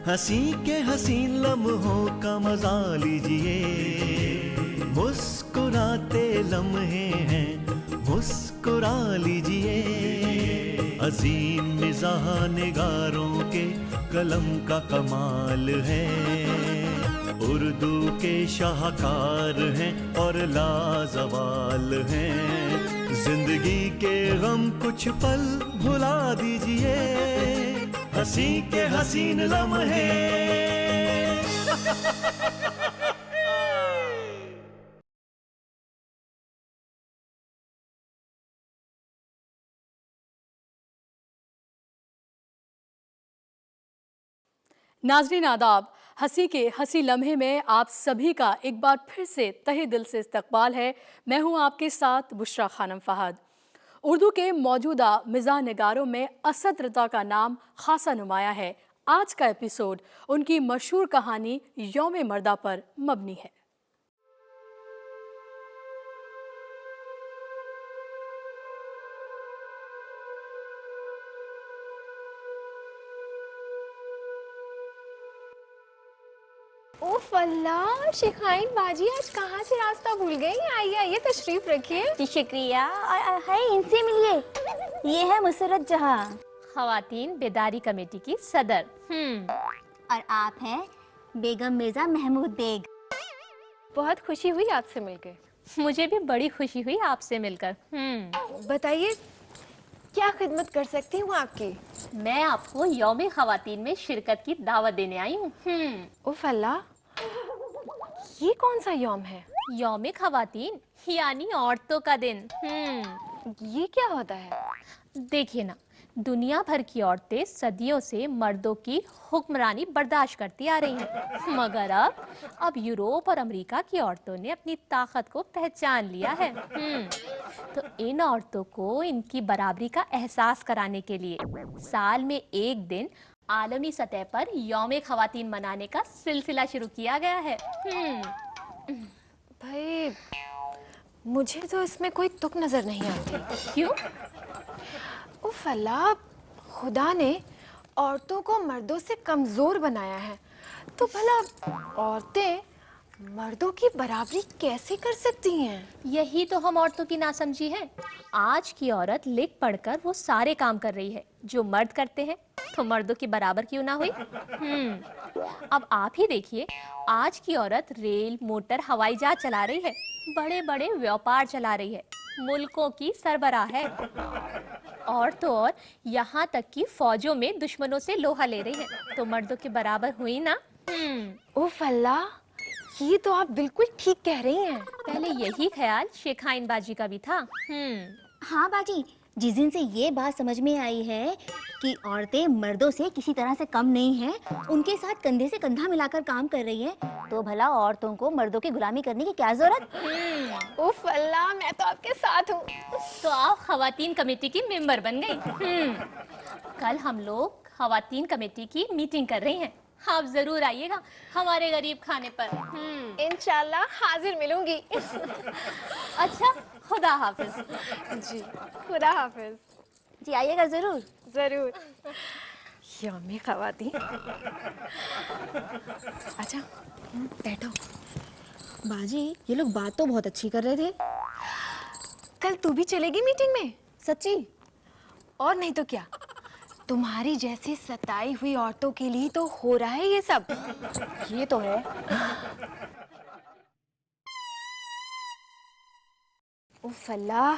हंसी के हसीन लम्हों का मजा लीजिए, मुस्कुराते लम्हे हैं मुस्कुरा लीजिए। अजीम मिजाह निगारों के कलम का कमाल है, उर्दू के शाहकार हैं और लाजवाल हैं। जिंदगी के गम कुछ पल भुला दीजिए, हंसी के हसीन लम्हे। नाज़रीन आदाब, हंसी के हंसी लम्हे में आप सभी का एक बार फिर से तहे दिल से इस्तकबाल है। मैं हूं आपके साथ बुशरा खानम फहद। उर्दू के मौजूदा मिज़ाह निगारों में असद रज़ा का नाम खासा नुमाया है। आज का एपिसोड उनकी मशहूर कहानी यौम मर्दा पर मबनी है। ओफ अल्लाह, शिखाइन बाजी आज कहाँ से रास्ता भूल गई? आइए आइए, तशरीफ रखिए। शुक्रिया। और है इनसे मिलिए, ये है मुसरत जहां, खवातीन बेदारी कमेटी की सदर। और आप हैं बेगम मिर्जा महमूद बेग। बहुत खुशी हुई आपसे मिलकर। मुझे भी बड़ी खुशी हुई आपसे मिलकर। बताइए, क्या खिदमत कर सकती हूँ आपकी? मैं आपको यौम खवातीन में शिरकत की दावत देने आई हूँ। ओफ अल्लाह, ये कौन सा यौम है? यौम खवातीन यानी औरतों का दिन। ये क्या होता है? देखिए ना, दुनिया भर की औरतें सदियों से मर्दों की हुक्मरानी बर्दाश्त करती आ रही हैं, मगर अब यूरोप और अमेरिका की औरतों ने अपनी ताकत को पहचान लिया है। तो इन औरतों को इनकी बराबरी का एहसास कराने के लिए साल में एक दिन आलमी सतह पर यौम खवातीन मनाने का सिलसिला शुरू किया गया है। भाई, मुझे तो इसमें कोई तुक नजर नहीं आती। क्यों? उफ अल्लाह, खुदा ने औरतों को मर्दों से कमजोर बनाया है, तो भला औरतें मर्दों की बराबरी कैसे कर सकती हैं? यही तो हम औरतों की नासमझी है। आज की औरत लिख पढ़कर वो सारे काम कर रही है जो मर्द करते हैं, तो मर्दों की बराबर क्यों ना हुई? अब आप ही देखिए, आज की औरत रेल, मोटर, हवाई जहाज चला रही है, बड़े बड़े व्यापार चला रही है, मुल्कों की सरबराह है, और तो और यहाँ तक कि फौजों में दुश्मनों से लोहा ले रही है, तो मर्दों के बराबर हुई ना? उफ अल्लाह, ये तो आप बिल्कुल ठीक कह रही हैं। पहले यही ख्याल शेखाइन बाजी का भी था। हाँ बाजी, जिस दिन से ये बात समझ में आई है कि औरतें मर्दों से किसी तरह से कम नहीं हैं, उनके साथ कंधे से कंधा मिलाकर काम कर रही हैं, तो भला औरतों को मर्दों की गुलामी करने की क्या जरूरत? उफ अल्लाह, मैं तो आपके साथ हूँ। तो आप खवातीन कमेटी की मेंबर बन गई। कल हम लोग खवातीन कमेटी की मीटिंग कर रही हैं, आप जरूर आइएगा हमारे गरीब खाने पर। इंशाल्लाह हाजिर मिलूंगी। अच्छा, खुदा हाफिज। जी, खुदा हाफिज। जी आइएगा जरूर। जरूर। यौम खवातीन। अच्छा, बैठो। बाजी, ये लोग बात तो बहुत अच्छी कर रहे थे। कल तू भी चलेगी मीटिंग में? सच्ची? और नहीं तो क्या, तुम्हारी जैसी सताई हुई औरतों के लिए तो हो रहा है ये सब। ये तो है। उफ अल्लाह,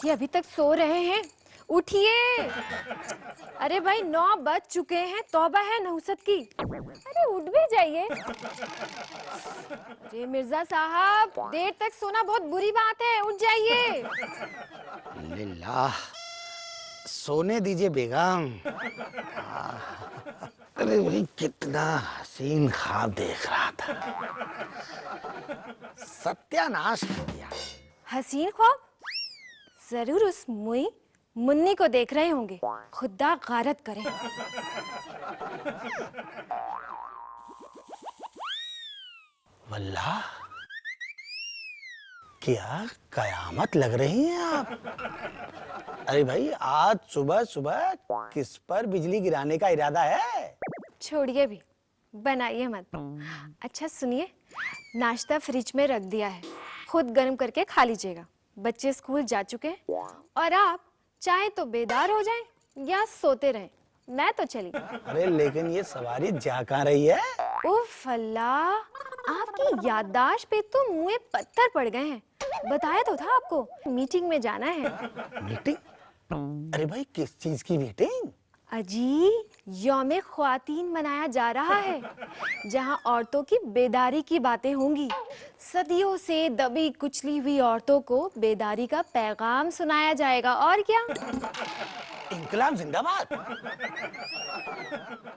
ये अभी तक सो रहे हैं, उठिए। अरे भाई, 9 बज चुके हैं, तौबा है नहुसत की। अरे उठ भी जाइए। अरे मिर्जा साहब, देर तक सोना बहुत बुरी बात है, उठ जाइए। लिल्लाह, सोने दीजिए बेगम। अरे भाई, कितना हसीन ख्वाब देख रहा था, सत्यानाश कर दिया। हसीन ख्वाब? जरूर उस मुन्नी को देख रहे होंगे, खुदा गारत करे। वल्लाह, क्या कयामत लग रही हैं आप। अरे भाई, आज सुबह सुबह किस पर बिजली गिराने का इरादा है? छोड़िए भी, बनाइए मत। अच्छा सुनिए, नाश्ता फ्रिज में रख दिया है, खुद गर्म करके खा लीजिएगा। बच्चे स्कूल जा चुके हैं और आप चाहे तो बेदार हो जाएं या सोते रहें, मैं तो चली। अरे लेकिन ये सवारी जा कहाँ रही है? उफ अल्लाह, आपकी याददाश्त पे तो मुंह पत्थर पड़ गए हैं। बताया तो था आपको, मीटिंग में जाना है। मीटिंग? अरे भाई किस चीज की मीटिंग? अजी, यौम ख्वातीन मनाया जा रहा है, जहां औरतों की बेदारी की बातें होंगी। सदियों से दबी कुचली हुई औरतों को बेदारी का पैगाम सुनाया जाएगा। और क्या? इंकलाब जिंदाबाद।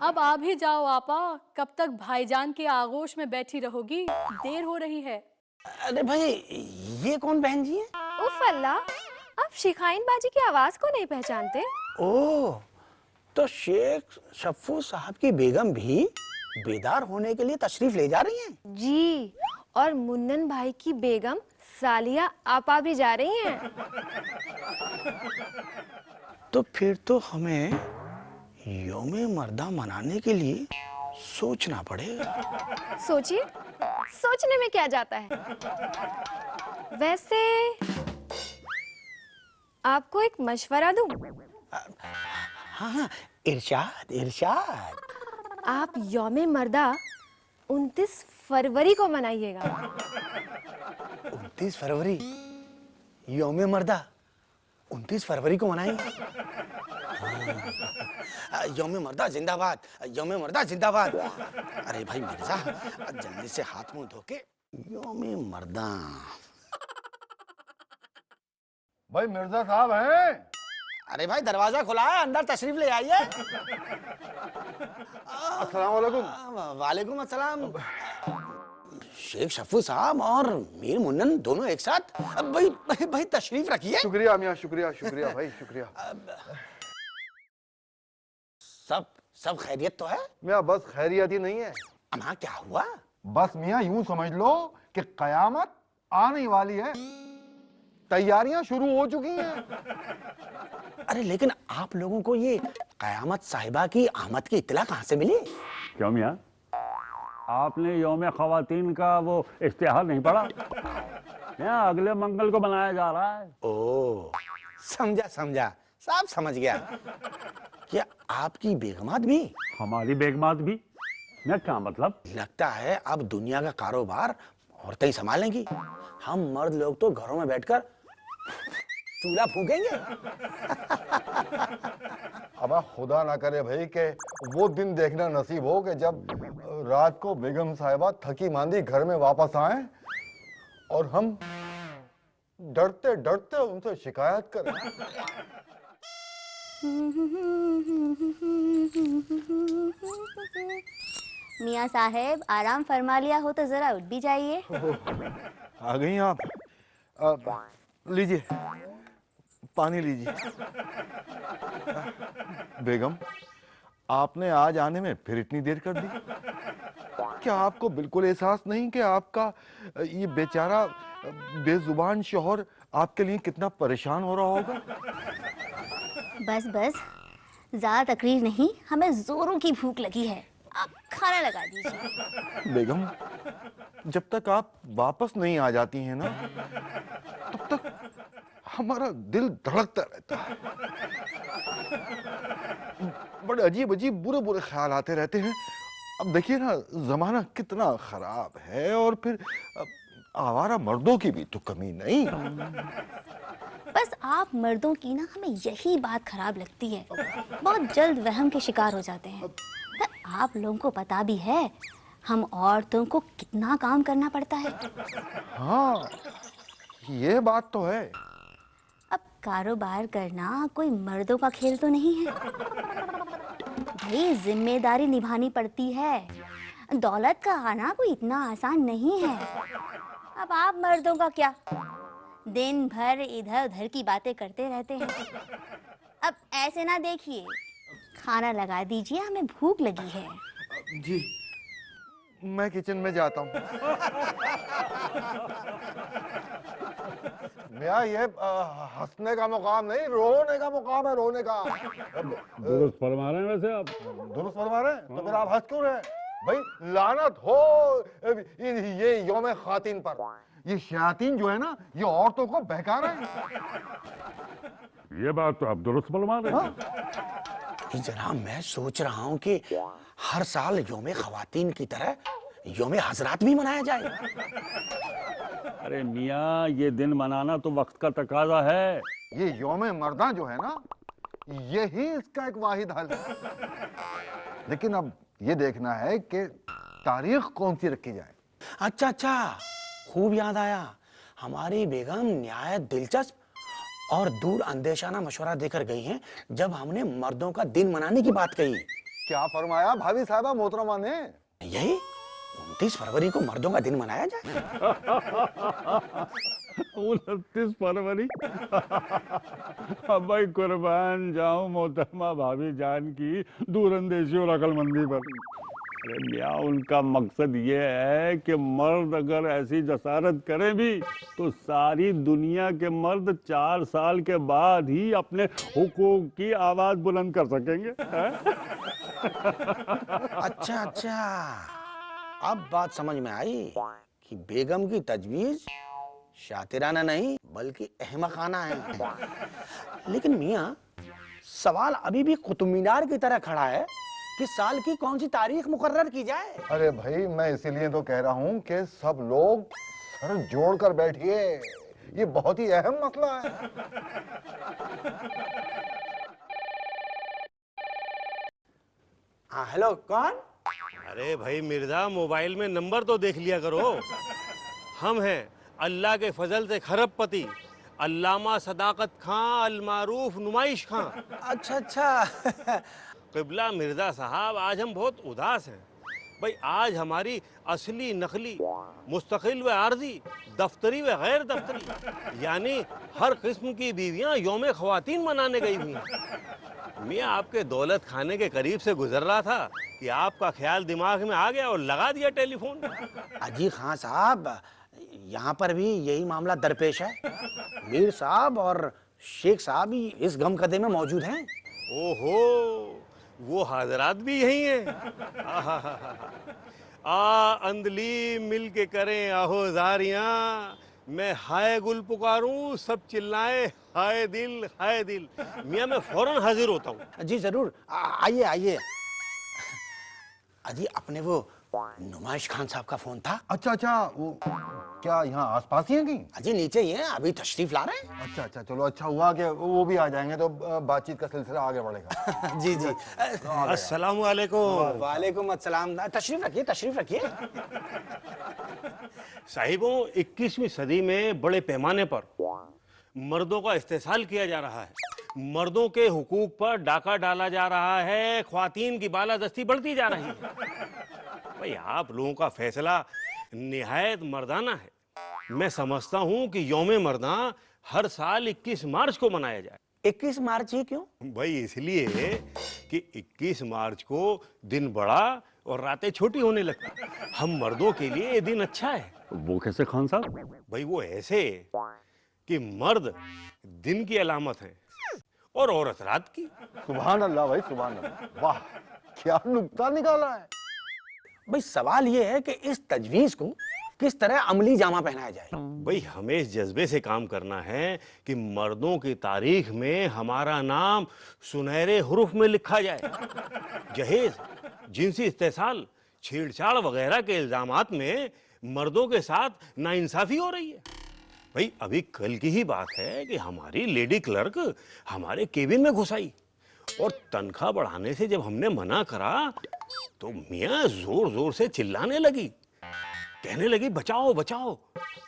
अब आ भी जाओ आपा, कब तक भाईजान के आगोश में बैठी रहोगी? देर हो रही है। अरे भाई ये कौन बहन जी है? उफ अल्लाह, आप शिखाइन बाजी की आवाज को नहीं पहचानते? ओह, तो शेख शफ्फू साहब की बेगम भी बेदार होने के लिए तशरीफ ले जा रही हैं? जी, और मुन्नन भाई की बेगम सालिया आपा भी जा रही हैं। तो फिर तो हमें यौमे मर्दा मनाने के लिए सोचना पड़ेगा। सोचिए, सोचने में क्या जाता है। वैसे आपको एक मशवरा दूं? हाँ हाँ, इरशाद इरशाद। आप यौमे मर्दा 29 फरवरी को मनाइएगा। 29 फरवरी यौमे मर्दा 29 फरवरी को मनाएंगे। यौमे मर्दा जिंदाबाद, यौमे मर्दा जिंदाबाद। अरे भाई मिर्जा, जल्दी से हाथ मुंह धो के यौमे मर्दा। भाई मिर्जा साहब हैं? अरे भाई दरवाजा खुला है, अंदर तशरीफ ले आइए। अस्सलाम वालेकुम। वालेकुम अस्सलाम। शेख शफ्फू साहब और मीर मुन्नन दोनों एक साथ? भाई तशरीफ रखिए। शुक्रिया मियां, शुक्रिया शुक्रिया भाई, शुक्रिया। सब खैरियत तो है? मियां बस खैरियत ही नहीं है। अम्मा क्या हुआ? बस मियां यूं समझ लो कि कयामत आने वाली है, तैयारियां शुरू हो चुकी हैं। अरे लेकिन आप लोगों को ये कयामत साहिबा की आमद की इत्तला कहाँ से मिली? क्यों मियां, आपने यौम ख्वातीन का वो इश्तिहार नहीं पढ़ा? यहाँ अगले मंगल को बनाया जा रहा है। ओ समझा समझा, सब समझ गया। क्या आपकी बेगमात भी? हमारी बेगमात भी? मैं क्या मतलब? लगता है अब दुनिया का कारोबार औरतें ही संभालेंगी। हम मर्द लोग तो घरों में बैठकर चूल्हा फूकेंगे। अब खुदा ना करे भाई कि वो दिन देखना नसीब हो कि जब रात को बेगम साहिबा थकी मांदी घर में वापस आए और हम डरते डरते उनसे शिकायत करें। मियाँ साहेब आराम फरमा लिया हो तो जरा उठ भी जाइए। आ गई आप? लीजिए पानी लीजिए। बेगम, आपने आज आने में फिर इतनी देर कर दी। क्या आपको बिल्कुल एहसास नहीं कि आपका ये बेचारा बेजुबान शौहर आपके लिए कितना परेशान हो रहा होगा? बस बस, ज्यादा तकरीर नहीं, हमें जोरों की भूख लगी है, आप खाना लगा दीजिए। बेगम, जब तक आप वापस नहीं आ जाती हैं ना, तब तक हमारा दिल धड़कता रहता है। बड़े अजीब अजीब बुरे बुरे ख्याल आते रहते हैं। अब देखिए ना, जमाना कितना खराब है, और फिर आवारा मर्दों की भी तो कमी नहीं। बस आप मर्दों की ना, हमें यही बात खराब लगती है, बहुत जल्द वहम के शिकार हो जाते हैं। पर आप लोगों को पता भी है हम औरतों को कितना काम करना पड़ता है। हाँ, ये बात तो है। अब कारोबार करना कोई मर्दों का खेल तो नहीं है भाई, जिम्मेदारी निभानी पड़ती है। दौलत का आना कोई इतना आसान नहीं है। अब आप मर्दों का क्या, दिन भर इधर उधर की बातें करते रहते हैं। अब ऐसे ना देखिए, खाना लगा दीजिए, हमें भूख लगी है। जी, मैं किचन में जाता हूँ। मियाँ, ये हंसने का मुकाम नहीं, रोने का मुकाम है, रोने का। दुरुस्त फरमा रहे हैं वैसे आप। दुरुस्त फरमा रहे हैं? तो फिर आप हंस क्यों रहे हैं? भाई लानत हो ये यौम खातिन पर। ये शयातीन जो है ना, ये औरतों को बहका रहे हैं। ये बात तो आप दुरुस्त फरमा रहे हैं। कि जनाब मैं सोच रहा हूँ कि हर साल यौम खवातीन की तरह यौम हजरात भी मनाया जाए। अरे मियाँ, ये दिन मनाना तो वक्त का तकाजा है। ये यौम मर्दा जो है ना, यही इसका एक वाहिद हल है। लेकिन अब ये देखना है कि तारीख कौन सी रखी जाए। अच्छा अच्छा, खूब याद आया। हमारी बेगम निहायत दिलचस्प और दूर अंदेशाना मशवरा देकर गई हैं जब हमने मर्दों का दिन मनाने की बात कही। क्या फरमाया भाभी साहबा मोहतरमा ने? यही 29 फरवरी को मर्दों का दिन मनाया जाए। 29 फरवरी। अब भाई कुर्बान जाऊं मोहतरमा भाभी जान की दूरंदेशी और अकलमंदी पर। अरे मियाँ, उनका मकसद ये है कि मर्द अगर ऐसी जसारत करें भी तो सारी दुनिया के मर्द 4 साल के बाद ही अपने हुकूक की आवाज बुलंद कर सकेंगे। अच्छा अच्छा, अब बात समझ में आई कि बेगम की तजवीज शातिराना नहीं बल्कि अहमकाना है। लेकिन मियाँ, सवाल अभी भी कुतुब मीनार की तरह खड़ा है कि साल की कौन सी तारीख मुकर्रर की जाए। अरे भाई, मैं इसीलिए तो कह रहा हूं कि सब लोग सर जोड़कर बैठिए। ये बहुत ही अहम मसला है। हाँ हेलो, कौन? अरे भाई मिर्जा, मोबाइल में नंबर तो देख लिया करो। हम हैं अल्लाह के फजल से खरबपति अल्लामा सदाकत खां अल मारूफ नुमाइश खां। अच्छा अच्छा। क़िबला मिर्जा साहब, आज हम बहुत उदास हैं। भाई आज हमारी असली नकली मुस्तकिल व आर्जी दफ्तरी व गैर दफ्तरी यानी हर किस्म की बीवियां यौम ख़वातीन मनाने गई हुई हैं। मियाँ आपके दौलत खाने के करीब से गुजर रहा था कि आपका ख्याल दिमाग में आ गया और लगा दिया टेलीफोन। अजी खां साहब, यहाँ पर भी यही मामला दरपेश है। मीर साहब और शेख साहब ही इस गमकदे में मौजूद हैं। ओहो, वो हाजरात भी यही हैं। आ अंदली मिल के करें आहोजारियां, मैं हाय गुल पुकारूं सब चिल्लाएं हाय दिल हाय दिल। मियाँ मैं फौरन हाजिर होता हूँ। जी जरूर, आइए आइए। अजी अपने वो नुमाइश खान साहब का फोन था। अच्छा अच्छा, वो क्या यहाँ आसपास ही है कहीं? अजी नीचे ही हैं, अभी तशरीफ ला रहे हैं। अच्छा अच्छा, चलो अच्छा हुआ कि वो भी आ जाएंगे तो बातचीत का सिलसिला आगे बढ़ेगा। जी जी। अस्सलाम वालेकुम। वालेकुम अस्सलाम। तशरीफ रखिए, तशरीफ रखिए। साहिबों, 21वीं सदी में बड़े पैमाने पर मर्दों का इस्तेसाल किया जा रहा है। मर्दों के हुकूक पर डाका डाला जा रहा है। ख्वातीन की बालादस्ती बढ़ती जा रही है। भाई आप लोगों का फैसला निहायत मर्दाना है। मैं समझता हूँ कि यौम मर्दा हर साल 21 मार्च को मनाया जाए। 21 मार्च ही क्यों? भाई इसलिए कि 21 मार्च को दिन बड़ा और रातें छोटी होने लगती। हम मर्दों के लिए ये दिन अच्छा है। वो कैसे खान साहब? भाई वो ऐसे कि मर्द दिन की अलामत है और औरत रात की। सुभान अल्लाह भाई, सुभान अल्लाह। वाह, क्या नुक्ता निकाला है। भाई सवाल ये है कि इस तजवीज को किस तरह अमली जामा पहनाया जाए। भाई हमें इस जज्बे से काम करना है कि मर्दों की तारीख में हमारा नाम सुनहरे हुरूफ में लिखा जाए। जहेज, जिनसी इस्तेसाल, छेड़छाड़ वगैरह के इल्जामात में मर्दों के साथ नाइंसाफी हो रही है। भाई अभी कल की ही बात है कि हमारी लेडी क्लर्क हमारे केबिन में घुस आई और तनख्वाह बढ़ाने से जब हमने मना करा तो मियाँ जोर जोर से चिल्लाने लगी, कहने लगी बचाओ बचाओ।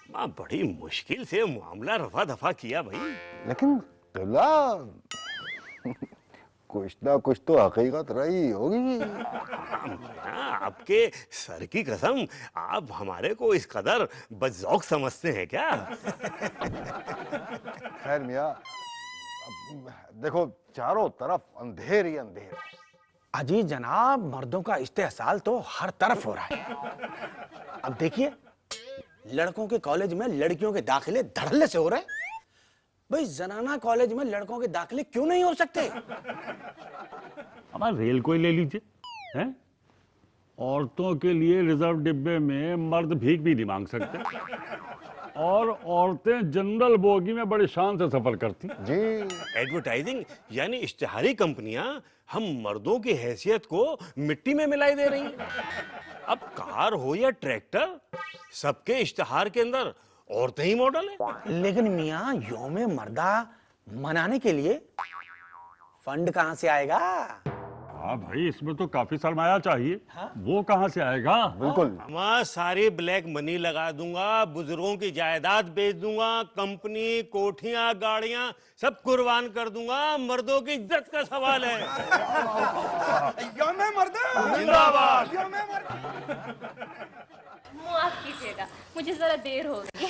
मैं बड़ी मुश्किल से मामला रफा दफा किया भाई। लेकिन कुछ ना कुछ तो हकीकत रही होगी। आपके सर की कसम, आप हमारे को इस कदर बदजौक समझते हैं क्या? खैर मियाँ, देखो चारों तरफ अंधेर ही अंधेर है। अजी जनाब, मर्दों का इस्तेहसाल तो हर तरफ हो रहा है। अब देखिए, लड़कों के कॉलेज में लड़कियों के दाखिले धड़ल्ले से हो रहे हैं। भाई जनाना कॉलेज में लड़कों के दाखिले क्यों नहीं हो सकते? हमारा रेल को ही ले लीजिए, हैं? औरतों के लिए रिजर्व डिब्बे में मर्द भीख भी नहीं मांग सकते और औरतें जनरल बोगी में बड़ी शान से सफर करती। जी एडवर्टाइजिंग यानी इश्तिहारी कंपनियां हम मर्दों की हैसियत को मिट्टी में मिलाई दे रही हैं। अब कार हो या ट्रैक्टर, सबके इश्तिहार के अंदर औरतें ही मॉडल है। लेकिन मियाँ यौम मर्दा मनाने के लिए फंड कहाँ से आएगा? हाँ भाई, इसमें तो काफी सरमाया चाहिए। वो कहाँ से आएगा? बिल्कुल। मैं सारी ब्लैक मनी लगा दूंगा, बुजुर्गों की जायदाद बेच दूंगा, कंपनी, कोठियां, गाड़ियां सब कुर्बान कर दूंगा। मर्दों की इज्जत का सवाल है। यौम मर्दा जिंदाबाद। माफ कीजिएगा, मुझे जरा देर हो गई।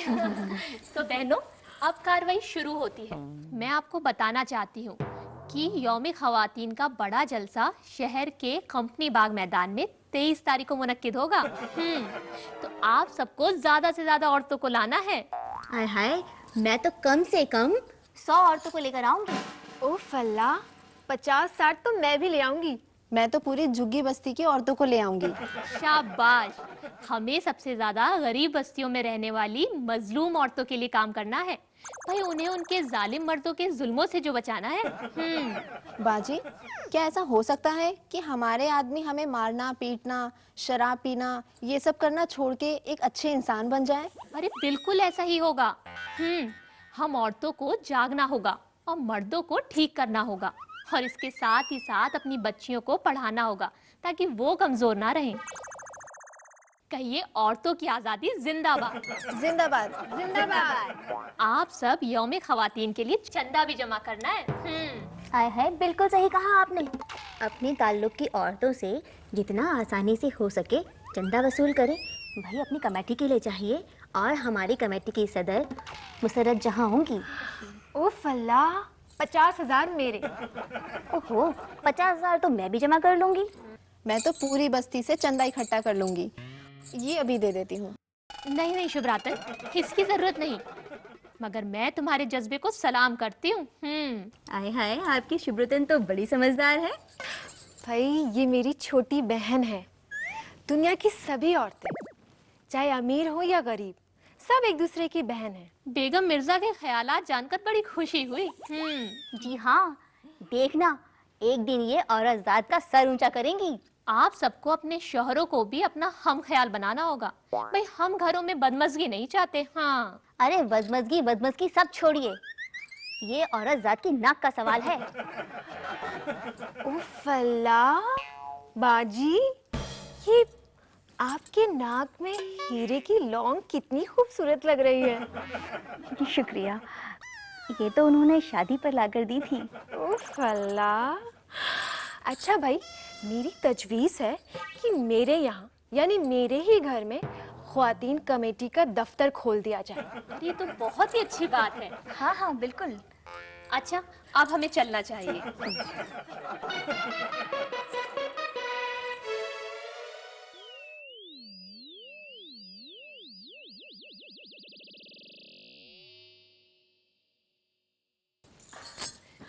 तो बहनों, अब कार्रवाई शुरू होती है। मैं आपको बताना चाहती हूँ कि यौम ख़वातीन का बड़ा जलसा शहर के कंपनी बाग मैदान में 23 तारीख को मुनक्किद होगा। तो आप सबको ज्यादा से ज्यादा औरतों को लाना है। हाय हाय, मैं तो कम से कम 100 औरतों को लेकर आऊंगी। उफ अल्लाह, 50-60 तो मैं भी ले आऊंगी। मैं तो पूरी झुग्गी बस्ती की औरतों को ले आऊंगी। शाबाश, हमें सबसे ज्यादा गरीब बस्तियों में रहने वाली मजलूम औरतों के लिए काम करना है भाई, उन्हें उनके जालिम मर्दों के जुल्मों से जो बचाना है। बाजी, क्या ऐसा हो सकता है कि हमारे आदमी हमें मारना, पीटना, शराब पीना, ये सब करना छोड़ के एक अच्छे इंसान बन जाए? अरे बिल्कुल ऐसा ही होगा। हम औरतों को जागना होगा और मर्दों को ठीक करना होगा, और इसके साथ ही साथ अपनी बच्चियों को पढ़ाना होगा ताकि वो कमजोर ना रहें। कहिए, औरतों की आजादी जिंदाबाद। जिंदाबाद जिंदाबाद। आप सब यौम ख़वातीन के लिए चंदा भी जमा करना है। हाय हाय, बिल्कुल सही कहा आपने। अपने ताल्लुक की औरतों से जितना आसानी से हो सके चंदा वसूल करें। भाई अपनी कमेटी के लिए चाहिए, और हमारी कमेटी की सदर मुसरत जहां होंगी। उफ अल्लाह, 50,000 मेरे। ओहो, 50,000 तो मैं भी जमा कर लूंगी। मैं तो पूरी बस्ती से चंदा इकट्ठा कर लूंगी। ये अभी दे देती हूँ। नहीं नहीं शुभरातन, इसकी जरूरत नहीं, मगर मैं तुम्हारे जज्बे को सलाम करती हूँ। आय हाय, आपकी शुभ्रतन तो बड़ी समझदार है। भाई, ये मेरी छोटी बहन है। दुनिया की सभी औरतें, चाहे अमीर हो या गरीब, सब एक दूसरे की बहन है। बेगम मिर्जा के ख्यालात जानकर बड़ी खुशी हुई। जी हाँ, देखना एक दिन ये औरत जात का सर ऊंचा करेंगी। आप सबको अपने शोहरों को भी अपना हम ख्याल बनाना होगा। भाई, हम घरों में बदमजगी नहीं चाहते। हाँ, अरे बदमजगी सब छोड़िए, ये औरत जात की नाक का सवाल है। उफ अल्लाह, बाजी, ये आपके नाक में हीरे की लौंग कितनी खूबसूरत लग रही है। शुक्रिया, ये तो उन्होंने शादी पर लाकर दी थी। उफ अल्लाह। अच्छा भाई, मेरी तजवीज़ है कि मेरे यहाँ यानी मेरे ही घर में ख्वातीन कमेटी का दफ्तर खोल दिया जाए। ये तो बहुत ही अच्छी बात है। हाँ हाँ बिल्कुल। अच्छा, अब हमें चलना चाहिए।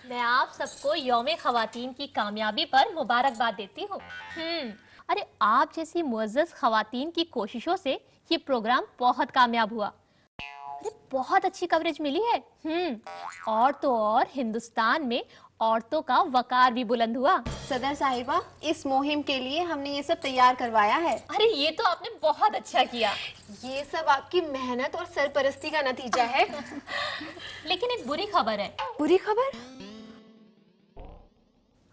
मैं आप सबको यौम ख़वातीन की कामयाबी पर मुबारकबाद देती हूँ। अरे, आप जैसी मुअज़्ज़ज़ ख़वातीन की कोशिशों से ये प्रोग्राम बहुत कामयाब हुआ। अरे, बहुत अच्छी कवरेज मिली है। और तो और हिंदुस्तान में औरतों का वकार भी बुलंद हुआ। सदर साहिबा, इस मुहिम के लिए हमने ये सब तैयार करवाया है। अरे, ये तो आपने बहुत अच्छा किया। ये सब आपकी मेहनत और सरपरस्ती का नतीजा है। लेकिन एक बुरी खबर है। बुरी खबर?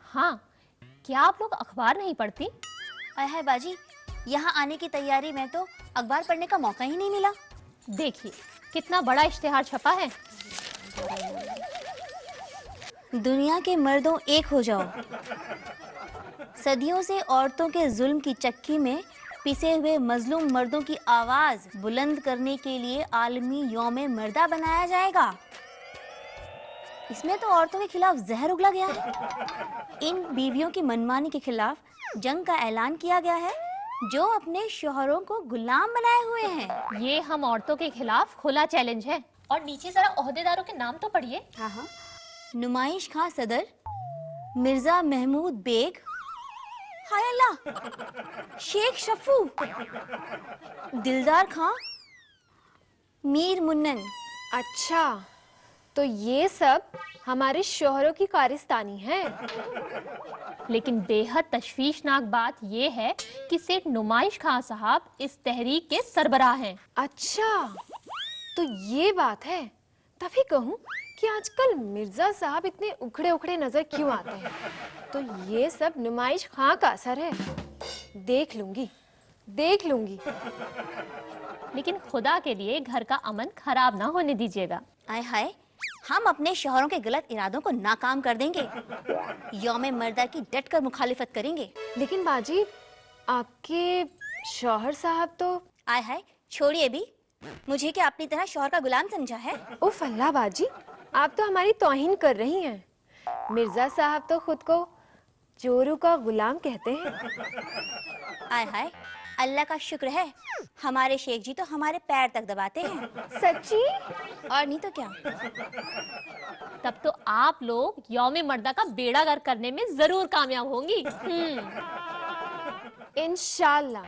हाँ, क्या आप लोग अखबार नहीं पढ़ती? आय हाय बाजी, यहाँ आने की तैयारी में तो अखबार पढ़ने का मौका ही नहीं मिला। देखिए, कितना बड़ा इश्तिहार छपा है। दुनिया के मर्दों, एक हो जाओ। सदियों से औरतों के जुल्म की चक्की में पिसे हुए मजलूम मर्दों की आवाज बुलंद करने के लिए आलमी यौम मर्दा बनाया जाएगा। इसमें तो औरतों के खिलाफ जहर उगला गया है। इन बीवियों की मनमानी के खिलाफ जंग का ऐलान किया गया है, जो अपने शोहरों को गुलाम बनाए हुए हैं। ये हम औरतों के खिलाफ खुला चैलेंज है। और नीचे जरा ओहदेदारों के नाम तो पढ़िए। हाँ, नुमाइश खां सदर, मिर्जा महमूद बेग, हाय अल्लाह, शेख शफू, दिलदार खां, मीर मुन्नन। अच्छा, तो ये सब हमारे शोहरों की कारिस्तानी है। लेकिन बेहद तशवीशनाक बात यह है कि सेठ नुमाइश खां साहब इस तहरीक के सरबराह हैं। अच्छा, तो ये बात है। तभी कहूँ कि आजकल मिर्जा साहब इतने उखड़े उखड़े नजर क्यों आते हैं। तो ये सब नुमाइश खां का असर है। देख लूंगी, देख लूंगी। लेकिन खुदा के लिए घर का अमन खराब ना होने दीजिएगा। आय हाय, हम अपने शोहरों के गलत इरादों को नाकाम कर देंगे। यौम मर्दा की डट कर मुखालिफत करेंगे। लेकिन बाजी, आपके शौहर साहब तो। आय हाय, छोड़िए भी, मुझे क्या अपनी तरह शौहर का गुलाम समझा है? उफ अल्लाह बाजी, आप तो हमारी तौहीन कर रही हैं। मिर्जा साहब तो खुद को चोरों का गुलाम कहते हैं। आय हाय, अल्लाह का शुक्र है, हमारे शेख जी तो हमारे पैर तक दबाते हैं। सच्ची? और नहीं तो क्या। तब तो आप लोग यौम मर्दा का बेड़ा गर्क करने में जरूर कामयाब होंगी। इंशाल्लाह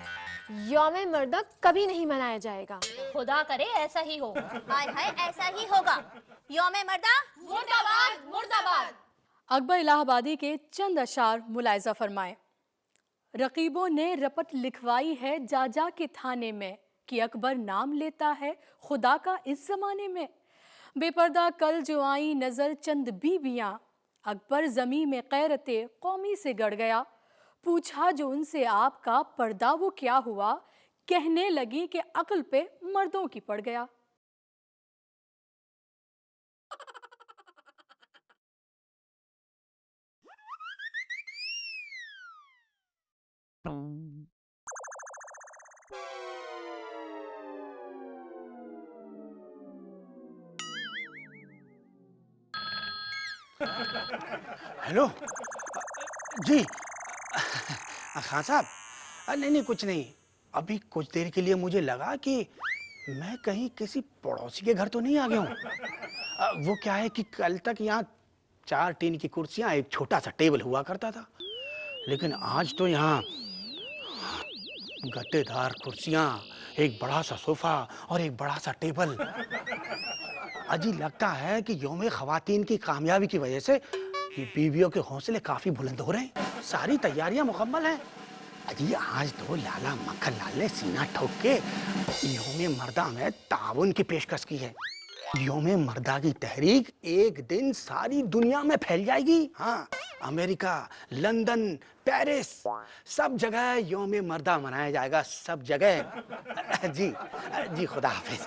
यौम मर्दा कभी नहीं मनाया जाएगा। खुदा करे ऐसा ही हो। आय हाय, ऐसा ही होगा। यौम मर्दा मुर्दाबाद, मुर्दाबाद। अकबर इलाहाबादी के चंद अशार मुलायजा फरमाए। रकीबों ने रपट लिखवाई है जा जा के थाने में कि अकबर नाम लेता है खुदा का इस जमाने में। बेपर्दा कल जो आई नजर चंद बीबियां, अकबर जमी में गैरते कौमी से गड़ गया। पूछा जो उनसे आपका पर्दा वो क्या हुआ, कहने लगी कि अक्ल पे मर्दों की पड़ गया। हेलो जी। खान साहब, नहीं कुछ नहीं। अभी कुछ देर के लिए मुझे लगा कि मैं कहीं किसी पड़ोसी के घर तो नहीं आ गया हूँ। वो क्या है कि कल तक यहाँ 4 टीन की कुर्सियाँ, एक छोटा सा टेबल हुआ करता था, लेकिन आज तो यहाँ गद्देदार कुर्सियाँ, एक बड़ा सा सोफा और एक बड़ा सा टेबल। अजीब लगता है कि यौम ख़वातीन की कामयाबी की वजह से ये बीवियों के हौसले काफी बुलंद हो रहे हैं। सारी तैयारियां मुकम्मल हैं। अजी आज तो लाला मक्खन लाल ने सीना ठोक के यौम मर्दा में ताउन की पेशकश की है। यौम मर्दा की तहरीक एक दिन सारी दुनिया में फैल जाएगी। हाँ, अमेरिका, लंदन, पेरिस, सब जगह यौम मर्दा मनाया जाएगा, सब जगह। जी जी, खुदा हाफिज,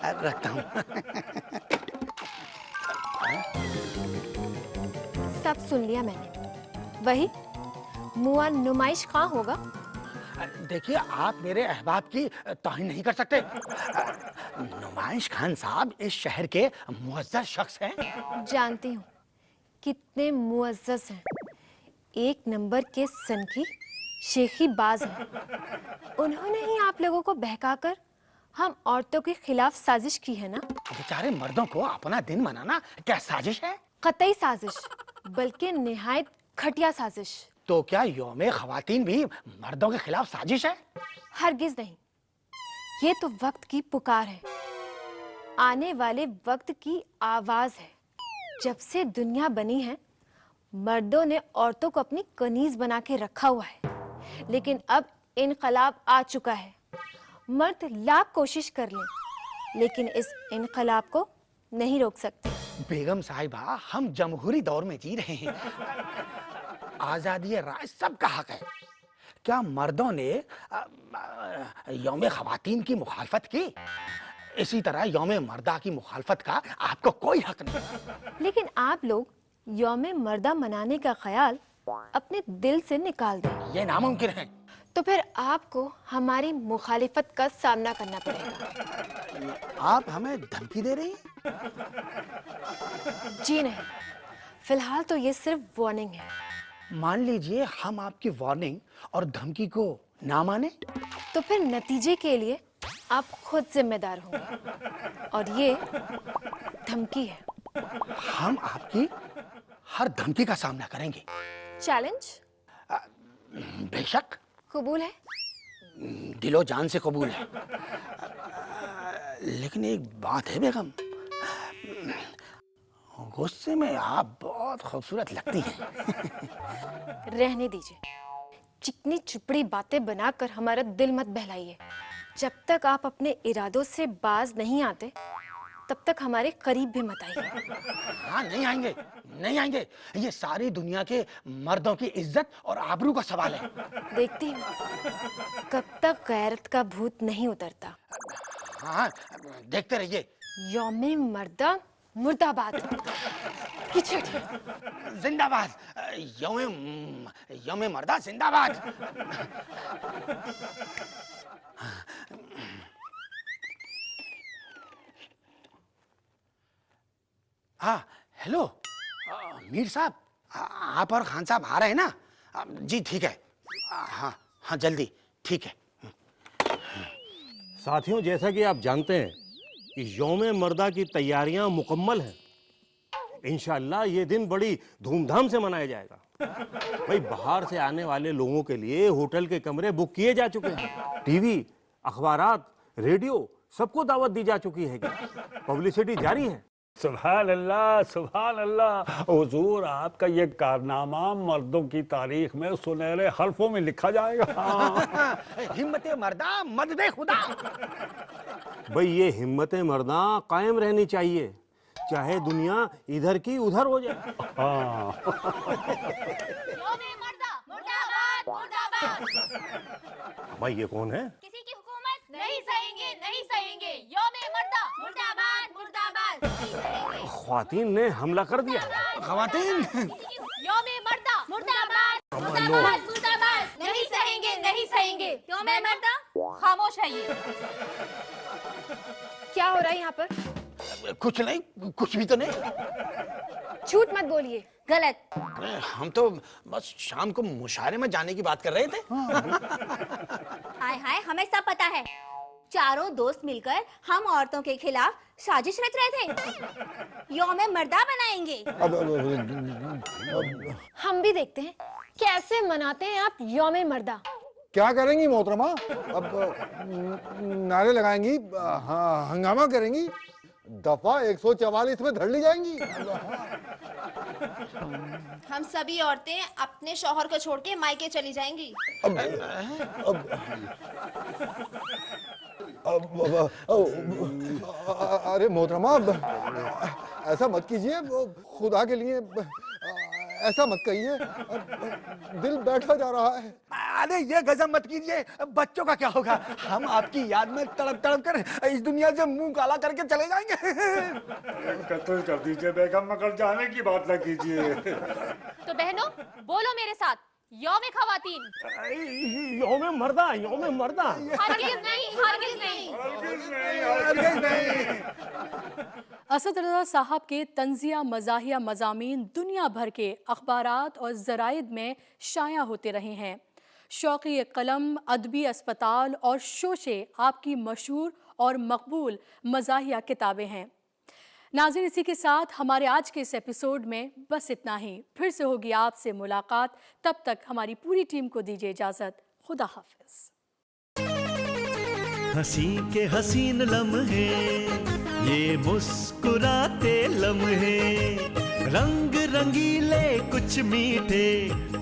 रखता हूँ। सब सुन लिया मैंने। वही मुआ नुमाइश खां होगा। देखिए, आप मेरे अहबाब की तौहीन नहीं कर सकते। नुमाइश खान साहब इस शहर के मुअज़्ज़ज़ शख्स हैं। जानती हूँ कितने मुअज़्ज़ज़ हैं। एक नंबर के सनकी शेखी बाज हैं। उन्होंने ही आप लोगों को बहकाकर हम औरतों के खिलाफ साजिश की है ना। बेचारे मर्दों को अपना दिन मनाना क्या साजिश है? कतई साजिश, बल्कि निहायत घटिया साजिश। तो क्या यौम ख़वातीन भी मर्दों के खिलाफ साजिश है? हरगिज नहीं। ये तो वक्त की पुकार है, आने वाले वक्त की आवाज है। जब से दुनिया बनी है, मर्दों ने औरतों को अपनी कनीज बना के रखा हुआ है, लेकिन अब इनकलाब आ चुका है। मर्द लाख कोशिश कर लें, लेकिन इस इनकलाब को नहीं रोक सकते। बेगम साहिबा, हम जमहूरी दौर में जी रहे हैं। आजादी राय सबका हक है। क्या मर्दों ने यौम ख़वातीन की मुखालफत की? इसी तरह यौम मर्दा की मुखालफत का आपको कोई हक नहीं। लेकिन आप लोग यौम मर्दा मनाने का ख्याल अपने दिल से निकाल दें। ये नामुमकिन है। तो फिर आपको हमारी मुखालिफत का सामना करना पड़ेगा। आप हमें धमकी दे रही हैं? जी नहीं, फिलहाल तो ये सिर्फ वार्निंग है। मान लीजिए हम आपकी वार्निंग और धमकी को ना माने, तो फिर नतीजे के लिए आप खुद जिम्मेदार होंगे, और ये धमकी है। हम आपकी हर धमकी का सामना करेंगे। चैलेंज? बेशक, कबूल है? दिलो जान से कबूल है। लेकिन एक बात है बेगम, गुस्से में आप बहुत खूबसूरत लगती हैं। रहने दीजिए, चिकनी चुपड़ी बातें बनाकर हमारा दिल मत बहलाइए। जब तक आप अपने इरादों से बाज नहीं आते, तब तक हमारे करीब भी मत आइए। हाँ, नहीं आएंगे, नहीं आएंगे। ये सारी दुनिया के मर्दों की इज्जत और आबरू का सवाल है। देखती हूँ कब तक गैरत का भूत नहीं उतरता। हाँ, देखते रहिए। यौमे मर्दा मुर्दाबाद। पीछे हटिए। जिंदाबाद। यौमे मर्दा जिंदाबाद। हाँ, हेलो मीर साहब, आप और खान साहब आ रहे हैं ना? जी ठीक है। हाँ हाँ, जल्दी, ठीक है। साथियों, जैसा कि आप जानते हैं कि यौम मर्दा की तैयारियां मुकम्मल हैं। इंशाअल्लाह ये दिन बड़ी धूमधाम से मनाया जाएगा। भाई, बाहर से आने वाले लोगों के लिए होटल के कमरे बुक किए जा चुके हैं। टीवी, अखबारात, रेडियो, सबको दावत दी जा चुकी है। पब्लिसिटी जारी है। सुभान अल्लाह, सुभान अल्लाह। हुजूर, आपका ये कारनामा मर्दों की तारीख में सुनहरे हर्फों में लिखा जाएगा। हिम्मते मर्दा मददे खुदा। भाई, ये हिम्मतें मर्दा कायम रहनी चाहिए, चाहे दुनिया इधर की उधर हो जाए। हाँ। भाई, ये कौन है? किसी की हुकूमत नहीं सहेंगे, नहीं सहेंगे। यौमे मर्दा मुर्दाबाद, मुर्दाबाद। ख्वातीन ने हमला कर दिया। ख्वातीन, यौमे मर्दा मुर्दाबाद, मुर्दाबाद, मुर्दाबाद। नहीं सहेंगे, नहीं सहेंगे। यौमे मर्दा खामोश है ये। क्या हो रहा है यहाँ पर? कुछ नहीं, कुछ भी तो नहीं। झूठ मत बोलिए। गलत। हम तो बस शाम को मुशायरे में जाने की बात कर रहे थे। हाय हाय, हमें सब पता है। चारों दोस्त मिलकर हम औरतों के खिलाफ साजिश रच रहे थे। यौम मर्दा बनाएंगे। हम भी देखते हैं कैसे मनाते हैं आप यौमे मर्दा। क्या करेंगी मोहतरमा? अब नारे लगाएंगी, हाँ, हंगामा करेंगी, दफा 144 में धर ली जाएंगी। हम सभी औरतें अपने शौहर को छोड़ के मायके चली जाएंगी। अरे मोहतरमा, ऐसा मत कीजिए, खुदा के लिए ऐसा मत कहिए, दिल बैठा जा रहा है। अरे ये गजब मत कीजिए, बच्चों का क्या होगा? हम आपकी याद में तड़प तड़प कर इस दुनिया से मुंह काला करके चले जाएंगे। कत्ल कर दीजिए बेगम, मगर जाने की बात न कीजिए। तो बहनों, बोलो मेरे साथ, यौमे खवातीन। यौम मर्दा, यौम मर्दा। हरगिज़ नहीं, हरगिज़ नहीं। हरगिज़ नहीं। असद रज़ा साहब के तंजिया मज़ाहिया मज़ामीन दुनिया भर के अखबारात और ज़राइद में शाया होते रहे हैं। शौक़ी कलम, अदबी अस्पताल और शोशे आपकी मशहूर और मकबूल मज़ाहिया किताबें हैं। नाज़रीन, इसी के साथ हमारे आज के इस एपिसोड में बस इतना ही। फिर से होगी आपसे मुलाकात, तब तक हमारी पूरी टीम को दीजिए इजाज़त। खुदा हाफिज़। हंसी के हसीन लम्हे, ये मुस्कुराते लम्हे, रंग रंगीले कुछ मीठे,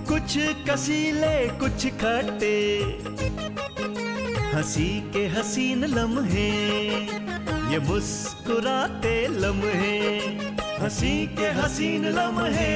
कुछ कसीले कुछ खट्टे। हंसी के हसीन लम्हे, ये मुस्कुराते लम्हे, हंसी के हसीन लम्हे।